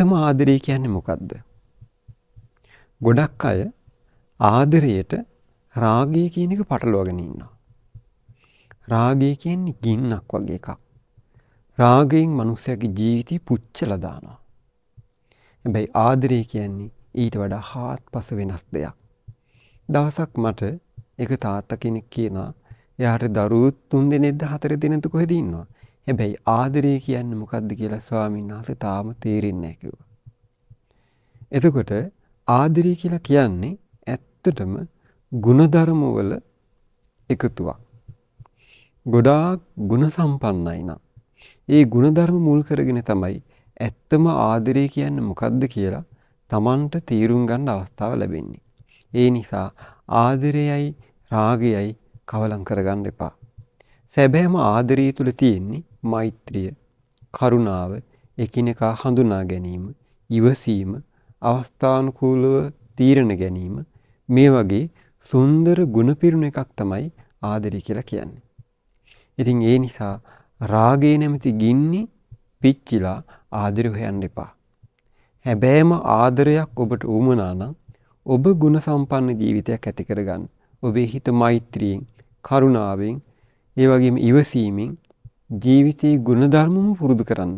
ඇත්තම ආදරය කියන්නේ මොකද්ද? ගොඩක් අය ආදරයට රාගය කියන එක පටලවාගෙන ඉන්නවා. රාගය කියන්නේ ගින්නක් වගේ එකක්. රාගයෙන් මිනිස්සයාගේ ජීවිතේ පුච්චලා දානවා. හැබැයි ආදරය කියන්නේ ඊට වඩා හාත්පස වෙනස් දෙයක්. දවසක් මට එක තාත්තා කෙනෙක් කියනවා එයාට දරුවෝ 3 දෙනෙක්ද 4 දෙනෙක්ද කොහෙද ඉන්නවා. හැබැයි ආදරය කියන්නේ මොකද්ද කියලා ස්වාමීන් වහන්සේ තාම තේරෙන්නේ නැහැ කිව්වා. එතකොට ආදරය කියලා කියන්නේ ඇත්තටම ಗುಣධර්ම වල එකතුවක්. ගොඩාක් ಗುಣ සම්පන්නයි නම් ඒ ಗುಣධර්ම මුල් කරගෙන තමයි ඇත්තම ආදරය කියන්නේ මොකද්ද කියලා Tamanට තීරුම් ගන්න අවස්ථාව ලැබෙන්නේ. ඒ නිසා ආදරයයි රාගයයි කවලම් කරගන්න එපා. සැබෑම ආදරය තුල තියෙන්නේ මෛත්‍රිය, කරුණාව, එකිනෙකා හඳුනා ගැනීම, ඉවසීම, අවස්ථානුකූලව තීරණ ගැනීම මේ වගේ සුන්දර ගුණ පිරුණු එකක් තමයි ආදරය කියලා කියන්නේ. ඉතින් ඒ නිසා රාගය නැමැති ගින්නේ පිච්චිලා ආදරය හොයන්න එපා. හැබැයිම ආදරයක් ඔබට උවමනා නම් ඔබ ගුණ සම්පන්න ජීවිතයක් ඇති කරගන්න. ඔබේ හිත මෛත්‍රියෙන්, කරුණාවෙන්, ඒ වගේම ඉවසීමෙන් ජීවිතයේ ගුණධර්මම පුරුදු කරන්න.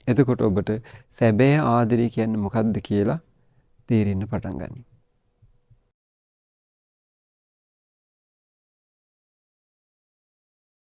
එතකොට ඔබට සැබෑ ආදරය කියන්නේ මොකක්ද කියලා තේරෙන්න පටන් ගන්නවා.